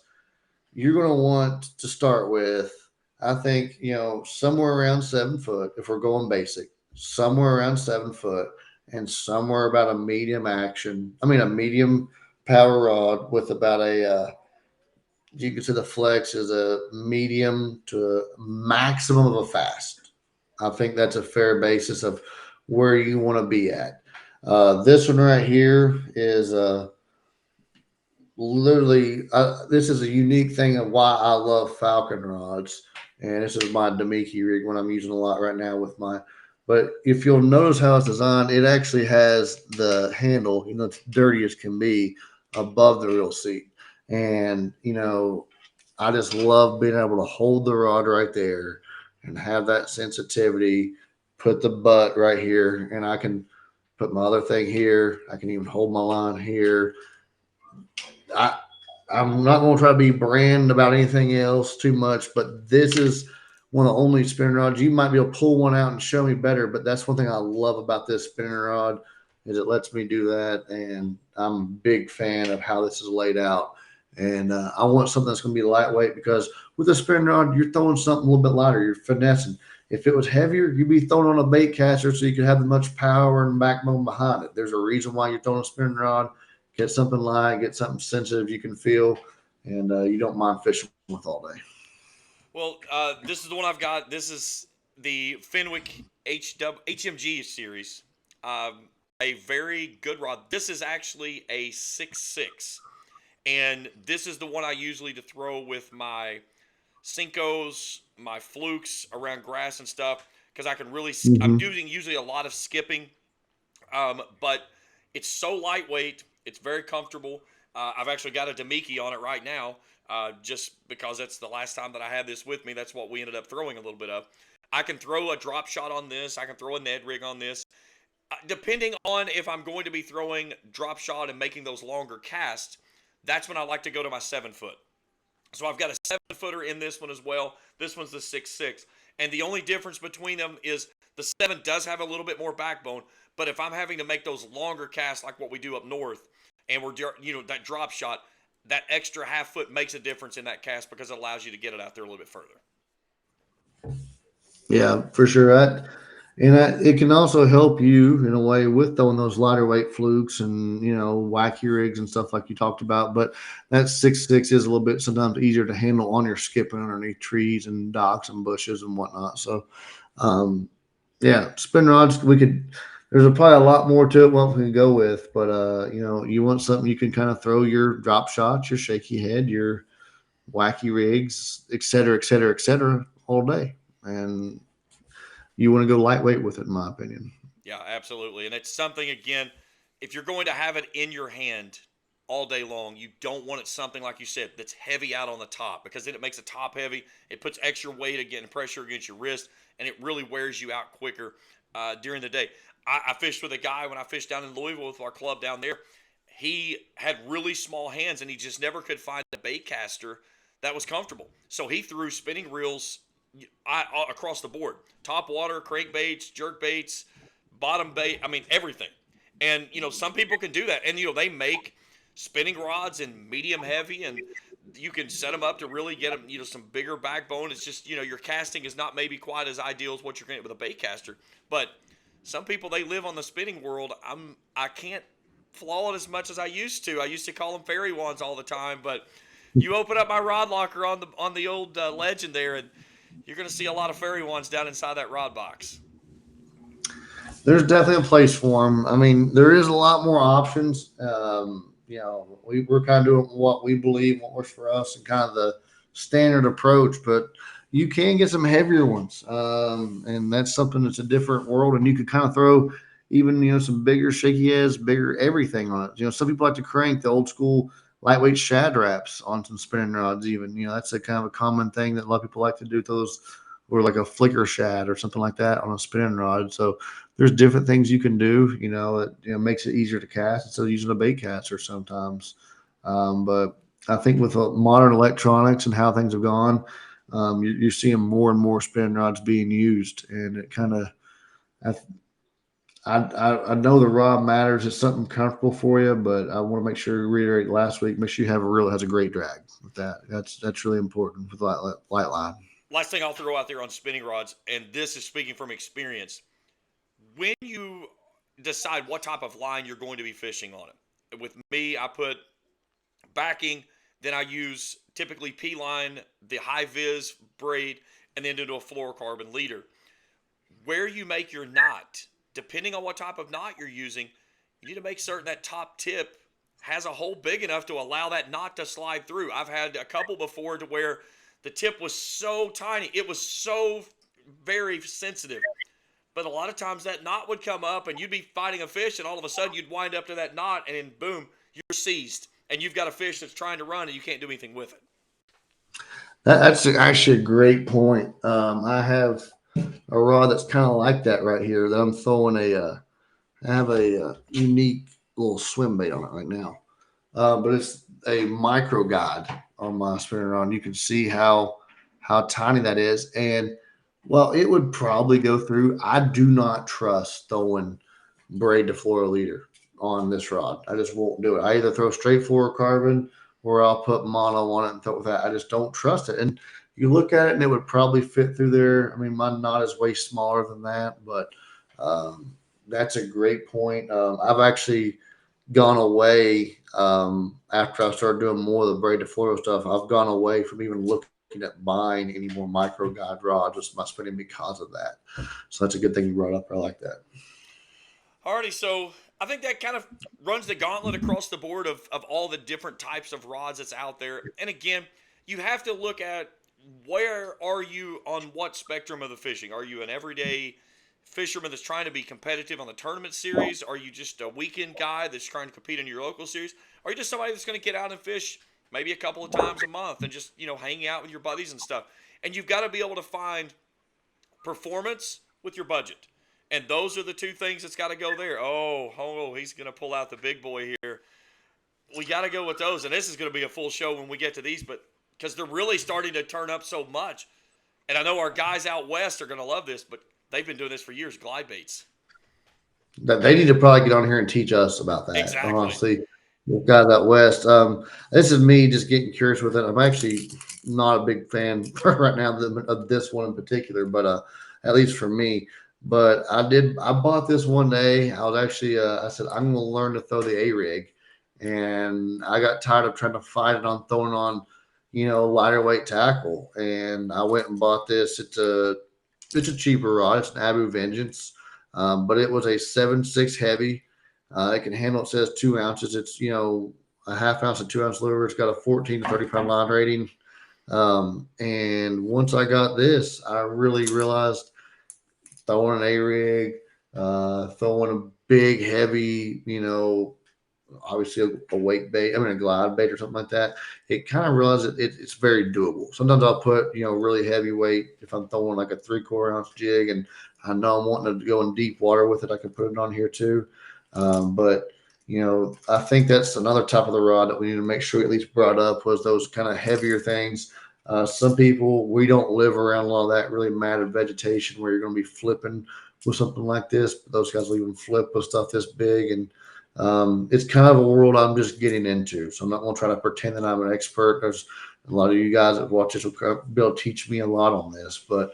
you're going to want to start with, I think, somewhere around 7 foot if we're going basic, somewhere around 7 foot, and somewhere about a medium action. I mean, a medium power rod with about you can see the flex is a medium to maximum of a fast. I think that's a fair basis of where you want to be at. This one right here is literally, this is a unique thing of why I love Falcon rods. And this is my Demiki rig, one I'm using a lot right now with my. But if you'll notice how it's designed, it actually has the handle, it's dirty as can be, above the reel seat. And, I just love being able to hold the rod right there and have that sensitivity, put the butt right here, and I can put my other thing here. I can even hold my line here. I I'm not going to try to be brand about anything else too much, but this is one of the only spinning rods. You might be able to pull one out and show me better, but that's one thing I love about this spinning rod is it lets me do that, and I'm a big fan of how this is laid out. And I want something that's going to be lightweight because with a spinning rod, you're throwing something a little bit lighter. You're finessing. If it was heavier, you'd be throwing on a bait caster so you could have the much power and backbone behind it. There's a reason why you're throwing a spinning rod. Get something light, get something sensitive you can feel, and you don't mind fishing with all day. Well, this is the one I've got. This is the Fenwick HMG series. A very good rod. This is actually a 6.6, and this is the one I usually to throw with my Cincos, my flukes around grass and stuff because I can really. I'm Mm-hmm. doing usually a lot of skipping, but it's so lightweight. It's very comfortable. I've actually got a Demiki on it right now, just because that's the last time that I had this with me. That's what we ended up throwing a little bit of. I can throw a drop shot on this. I can throw a Ned rig on this. Depending on if I'm going to be throwing drop shot and making those longer casts, that's when I like to go to my 7 foot. So I've got a 7 footer in this one as well. This one's the 6.6. And the only difference between them is the 7 does have a little bit more backbone. But if I'm having to make those longer casts like what we do up north, and we're, that drop shot, that extra half foot makes a difference in that cast because it allows you to get it out there a little bit further. Yeah, for sure. It can also help you in a way with throwing those lighter weight flukes and wacky rigs and stuff like you talked about. But that 6.6 is a little bit sometimes easier to handle on your skipping underneath trees and docks and bushes and whatnot. So, um, yeah, spin rods we could. There's probably a lot more to it what we can go with, but you want something you can kind of throw your drop shots, your shaky head, your wacky rigs, et cetera, et cetera, et cetera, all day. And you want to go lightweight with it, in my opinion. Yeah, absolutely. And it's something, again, if you're going to have it in your hand all day long, you don't want it something, like you said, that's heavy out on the top because then it makes the top heavy. It puts extra weight again, pressure against your wrist, and it really wears you out quicker during the day. I fished with a guy when I fished down in Louisville with our club down there. He had really small hands, and he just never could find a bait caster that was comfortable. So he threw spinning reels across the board: top water, crankbaits, jerk baits, bottom bait. I mean everything. And some people can do that, and they make spinning rods in medium heavy, and you can set them up to really get them some bigger backbone. It's just your casting is not maybe quite as ideal as what you're going to get with a bait caster, but some people, they live on the spinning world. I can't flaw it as much as I used to. I used to call them fairy wands all the time, but You open up my rod locker on the old Legend there, and you're going to see a lot of fairy ones down inside that rod box. There's definitely a place for them. I mean, there is a lot more options. We're kind of doing what we believe, what works for us, and kind of the standard approach. But you can get some heavier ones, and that's something that's a different world. And you could kind of throw even some bigger shaky heads, bigger everything on it. Some people like to crank the old school lightweight shad wraps on some spinning rods. Even that's a kind of a common thing that a lot of people like to do. Those or like a flicker shad or something like that on a spinning rod. So there's different things you can do. It makes it easier to cast instead of using a bait caster sometimes. But I think with modern electronics and how things have gone, you're seeing more and more spinning rods being used, and it kind of. I know the rod matters. It's something comfortable for you, but I want to make sure reiterate last week. Make sure you have has a great drag with that. That's really important with light line. Last thing I'll throw out there on spinning rods, and this is speaking from experience, when you decide what type of line you're going to be fishing on it. With me, I put backing, then I use typically P line, the high vis braid, and then into a fluorocarbon leader. Where you make your knot, depending on what type of knot you're using, you need to make certain that top tip has a hole big enough to allow that knot to slide through. I've had a couple before to where the tip was so tiny, it was so very sensitive. But a lot of times that knot would come up and you'd be fighting a fish, and all of a sudden you'd wind up to that knot, and then boom, you're seized. And you've got a fish that's trying to run and you can't do anything with it. That's actually a great point. I have a rod that's kind of like that right here that I'm throwing I have a unique little swim bait on it right now. But it's a micro guide on my spinning rod. You can see how tiny that is. And well, it would probably go through. I do not trust throwing braid to fluorocarbon on this rod. I just won't do it. I either throw straight fluorocarbon or I'll put mono on it and throw that. I just don't trust it. And you look at it and it would probably fit through there. I mean, my knot is way smaller than that, but that's a great point. I've actually gone away after I started doing more of the braid to fluoro stuff. I've gone away from even looking at buying any more micro guide rods with my spinning because of that. So that's a good thing you brought up. I like that. Alrighty, so I think that kind of runs the gauntlet across the board of all the different types of rods that's out there. And again, you have to look at where are you on what spectrum of the fishing. Are you an everyday fisherman that's trying to be competitive on the tournament series? Are you just a weekend guy that's trying to compete in your local series? Are you just somebody that's going to get out and fish maybe a couple of times a month and just, hang out with your buddies and stuff? And you've got to be able to find performance with your budget. And those are the two things that's got to go there. Oh, he's going to pull out the big boy here. We got to go with those. And this is going to be a full show when we get to these, but because they're really starting to turn up so much. And I know our guys out west are going to love this, but they've been doing this for years, glide baits. They need to probably get on here and teach us about that. Exactly. Honestly, we've got out west. This is me just getting curious with it. I'm actually not a big fan right now of this one in particular, but at least for me. But I bought this one day. I was actually, I said, I'm going to learn to throw the A-rig. And I got tired of trying to fight it on throwing on, lighter weight tackle. And I went and bought this. It's a cheaper rod. It's an Abu Vengeance. But it was a 7.6 heavy. It can handle, it says 2 ounces. It's, a half ounce and 2 ounce lure. It's got a 14 to 35 line rating. And once I got this, I really realized throwing an A-rig, throwing a big, heavy, obviously a weight bait, a glide bait or something like that. It kind of realized it's very doable. Sometimes I'll put, really heavy weight. If I'm throwing like a 3/4 ounce jig and I know I'm wanting to go in deep water with it, I can put it on here too. But I think that's another type of the rod that we need to make sure we at least brought up was those kind of heavier things. Some people, we don't live around a lot of that really matted vegetation where you're going to be flipping with something like this. But those guys will even flip with stuff this big. And it's kind of a world I'm just getting into. So I'm not going to try to pretend that I'm an expert. There's a lot of you guys that watch this will be able to teach me a lot on this. But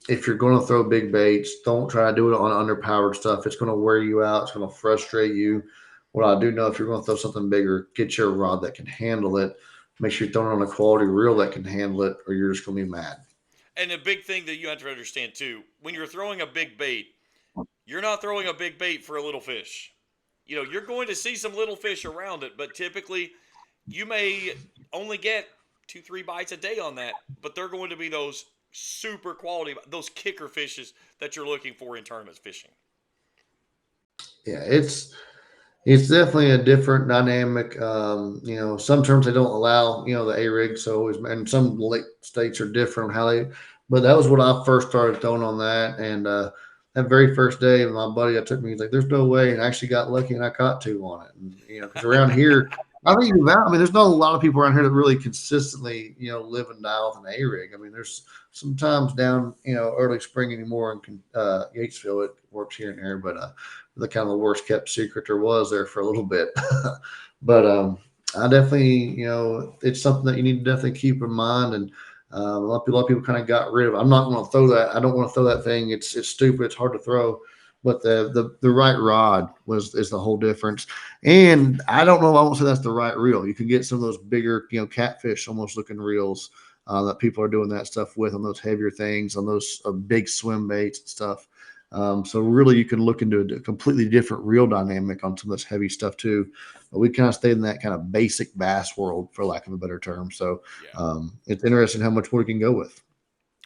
if you're going to throw big baits, don't try to do it on underpowered stuff. It's going to wear you out. It's going to frustrate you. What I do know, if you're going to throw something bigger, get your rod that can handle it. Make sure you're throwing it on a quality reel that can handle it, or you're just going to be mad. And the big thing that you have to understand too, when you're throwing a big bait, you're not throwing a big bait for a little fish. You're going to see some little fish around it, but typically you may only get 2-3 bites a day on that, but they're going to be those super quality, those kicker fishes that you're looking for in tournament fishing. Yeah, it's definitely a different dynamic. Some terms they don't allow, the A rig. So always, and some lake states are different on how they. But that was what I first started throwing on that, and that very first day, my buddy that took me, he's like, "There's no way," and I actually got lucky and I caught two on it. And because around here, I think there's not a lot of people around here that really consistently, live and die with an A rig. I mean, there's sometimes down, early spring anymore in Yatesville, it works here and there, but the kind of the worst kept secret there was there for a little bit. But I definitely, it's something that you need to definitely keep in mind. And a lot of people kind of got rid of it. I'm not going to throw that. I don't want to throw that thing. It's stupid. It's hard to throw. But the right rod is the whole difference. And I don't know if I won't say that's the right reel. You can get some of those bigger, catfish almost looking reels that people are doing that stuff with on those heavier things, on those big swim baits and stuff. So really, you can look into a completely different reel dynamic on some of this heavy stuff too. But we kind of stayed in that kind of basic bass world, for lack of a better term. So Yeah. it's interesting how much more we can go with.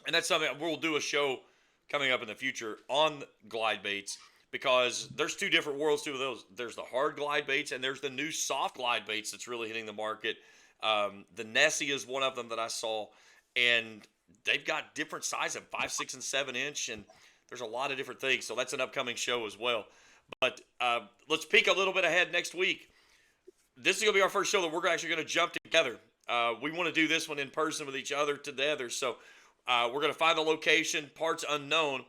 And that's something we'll do a show coming up in the future on glide baits because there's two different worlds to those. There's the hard glide baits and there's the new soft glide baits that's really hitting the market. The Nessie is one of them that I saw, and they've got different sizes, 5, 6, and 7 inch, and there's a lot of different things. So that's an upcoming show as well. But let's peek a little bit ahead next week. This is going to be our first show that we're actually going to jump together. We want to do this one in person with each other together. So we're going to find the location, parts unknown,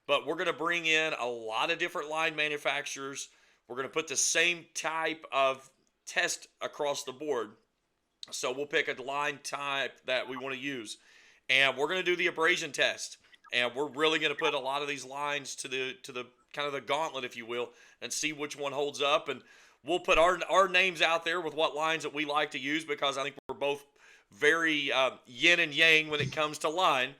but we're going to bring in a lot of different line manufacturers. We're going to put the same type of test across the board. So we'll pick a line type that we want to use, and we're going to do the abrasion test. And we're really going to put a lot of these lines to the kind of the gauntlet, if you will, and see which one holds up. And we'll put our names out there with what lines that we like to use because I think we're both very yin and yang when it comes to line.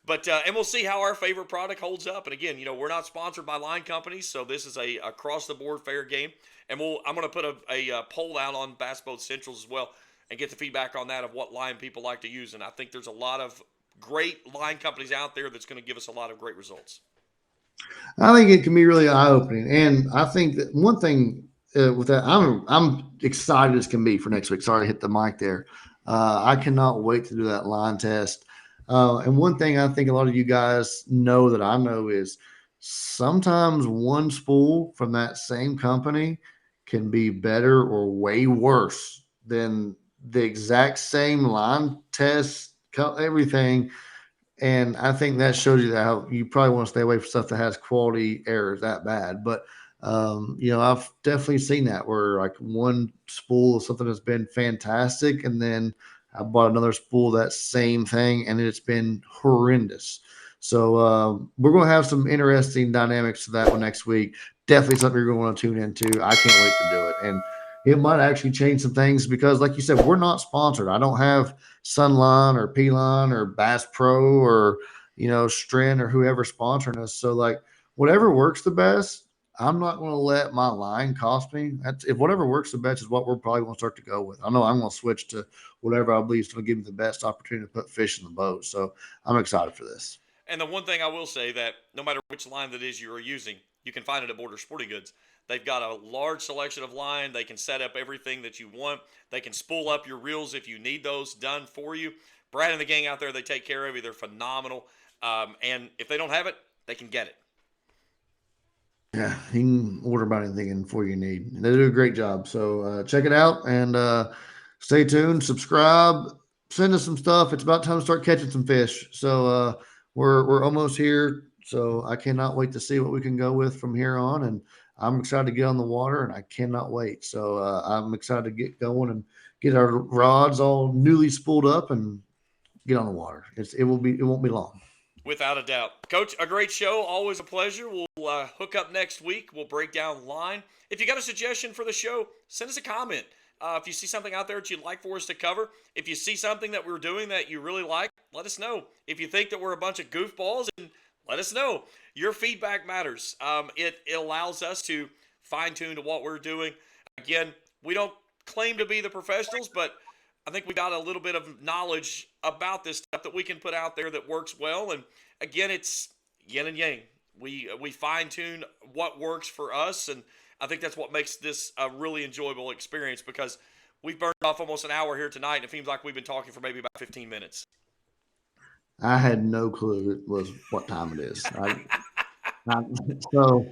But and we'll see how our favorite product holds up. And again, we're not sponsored by line companies, so this is a across the board fair game. And I'm going to put a poll out on Bass Boat Centrals as well and get the feedback on that of what line people like to use. And I think there's a lot of great line companies out there that's going to give us a lot of great results. I think it can be really eye opening, and I think that one thing with that, I'm excited as can be for next week. Sorry, I hit the mic there. I cannot wait to do that line test. And one thing I think a lot of you guys know that I know is sometimes one spool from that same company can be better or way worse than the exact same line test, everything. And I think that shows you that how you probably want to stay away from stuff that has quality errors that bad. But I've definitely seen that where like one spool of something has been fantastic, and then I bought another spool of that same thing, and it's been horrendous. So we're going to have some interesting dynamics to that one next week. Definitely something you're going to want to tune into. I can't wait to do it, and it might actually change some things because, like you said, we're not sponsored. I don't have Sunline or P-Line or Bass Pro or Stren or whoever sponsoring us. So like whatever works the best, I'm not going to let my line cost me. If whatever works the best is what we're probably going to start to go with. I know I'm going to switch to whatever I believe is going to give me the best opportunity to put fish in the boat. So I'm excited for this. And the one thing I will say that no matter which line that is you are using, you can find it at Border Sporting Goods. They've got a large selection of line. They can set up everything that you want. They can spool up your reels if you need those done for you. Brad and the gang out there, they take care of you. They're phenomenal. And if they don't have it, they can get it. Yeah, you can order about anything before you need. They do a great job. So check it out and stay tuned. Subscribe. Send us some stuff. It's about time to start catching some fish. So we're almost here. So I cannot wait to see what we can go with from here on. And I'm excited to get on the water, and I cannot wait. So I'm excited to get going and get our rods all newly spooled up and get on the water. It won't be long. Without a doubt. Coach, a great show. Always a pleasure. We'll hook up next week. We'll break down line. If you got a suggestion for the show, send us a comment. If you see something out there that you'd like for us to cover, if you see something that we're doing that you really like, let us know. If you think that we're a bunch of goofballs, let us know. Your feedback matters. It allows us to fine-tune to what we're doing. Again, we don't claim to be the professionals, but I think we got a little bit of knowledge about this stuff that we can put out there that works well. And again, it's yin and yang. We fine-tune what works for us, and I think that's what makes this a really enjoyable experience, because we've burned off almost an hour here tonight, and it seems like we've been talking for maybe about 15 minutes. I had no clue it was what time it is. So,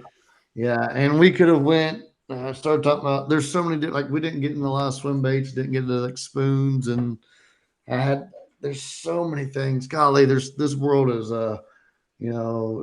yeah, and we could have went. Started talking about. There's so many like we didn't get into a lot of swim baits, didn't get into like spoons, and there's so many things. Golly, this world is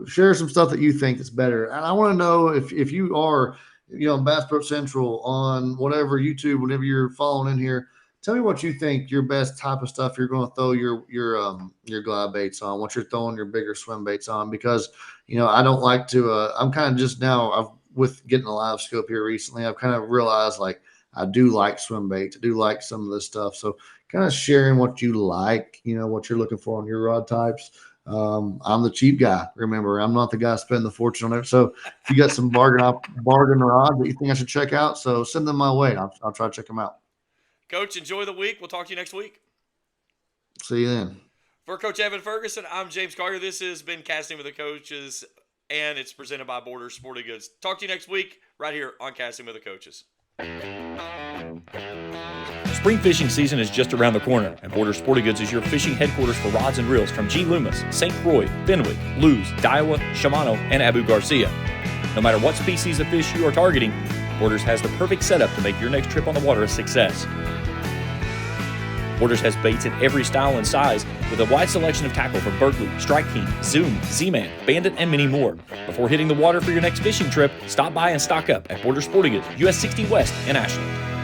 share some stuff that you think is better. And I want to know if you are Bass Pro Central on whatever YouTube, whenever you're following in here, tell me what you think your best type of stuff you're going to throw your glide baits on, what you're throwing your bigger swim baits on, because I don't like to I'm kind of just now with getting a live scope here recently, I've kind of realized like I do like swim baits. I do like some of this stuff. So kind of sharing what you like, what you're looking for on your rod types. I'm the cheap guy. Remember, I'm not the guy spending the fortune on it. So if you got some bargain rods that you think I should check out, so send them my way. I'll try to check them out. Coach, enjoy the week. We'll talk to you next week. See you then. For Coach Evan Ferguson, I'm James Collier. This has been Casting with the Coaches, and it's presented by Borders Sporting Goods. Talk to you next week right here on Casting with the Coaches. Spring fishing season is just around the corner, and Borders Sporting Goods is your fishing headquarters for rods and reels from G. Loomis, St. Croix, Fenwick, Lewes, Daiwa, Shimano, and Abu Garcia. No matter what species of fish you are targeting, Borders has the perfect setup to make your next trip on the water a success. Borders has baits in every style and size, with a wide selection of tackle from Berkley, Strike King, Zoom, Z-Man, Bandit, and many more. Before hitting the water for your next fishing trip, stop by and stock up at Borders Sporting Goods, US 60 West in Ashland.